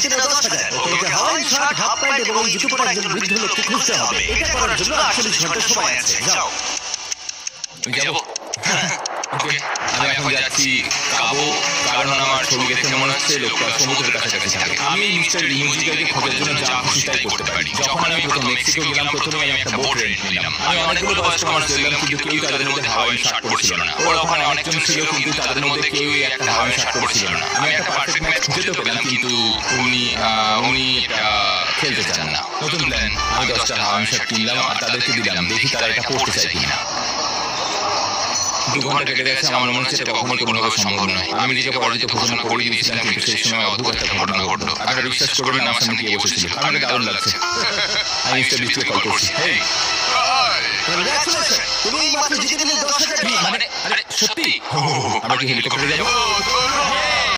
জিতে নাও 10,000। তোমাকে Hawaii shirt, half pant এবং জুতো পরা একজন বৃদ্ধ লোককে খুঁজতে হবে। এটা করার জন্য 48 ঘন্টা সময় আছে। যাও। আমি যাবো। ওকে, আমি এখন যাচ্ছি কাবো, কারণ আমার ছবি দেখে মনে হচ্ছে লোকটা সমুদ্রের কাছাকাছি থাকে। আমি এই মিস্টার রিমুজিকাকে খোঁজার জন্য যা খুশি তাই করতে পারি। যখন আমি প্রথম মেক্সিকো গেলাম, প্রথমে আমি একটা বোট রেন্ট নিলাম। আমি অনেকগুলো বয়স্ক মানুষ দেখলাম, কিন্তু কেউ তাদের মধ্যে হাওয়াইন শার্ট পরেছিল না। ওরা ওখানে অনেকজন ছিল, কিন্তু তাদের মধ্যে কেউই একটা হাওয়াইন শার্ট পরেছিল না। আমি একটা পারফেক্ট ম্যাচ খুঁজে তো পেলাম, কিন্তু উনি এটা খেলতে চান না। নতুন প্ল্যান, আমি 10টা হাওয়াইন শার্ট কিনলাম আর তাদেরকে দিলাম, দেখি তারা এটা পড়তে চায় কিনা। 2 ঘন্টা কেটে গেছে, আমার মনে হচ্ছে এটা কখনোই কোনোভাবে সম্ভব নয়। আমি নিজেকে পরাজিত ঘোষণা করে দিয়েছিলাম, কিন্তু সেই সময় অদ্ভুত একটা ঘটনা ঘটলো। আপনারা বিশ্বাস করবেন, আমার সামনে গিয়ে বসেছিল। আমাকে দারুণ লাগছে। আমি মিস্টার বিস্টকে কল করছি। হেই, Congratulations! তুমি এই মাত্র জিতে নিলে 10,000 টাকা। মানে আরে সত্যি? আমরা কি হেলিকপ্টারে যাবো?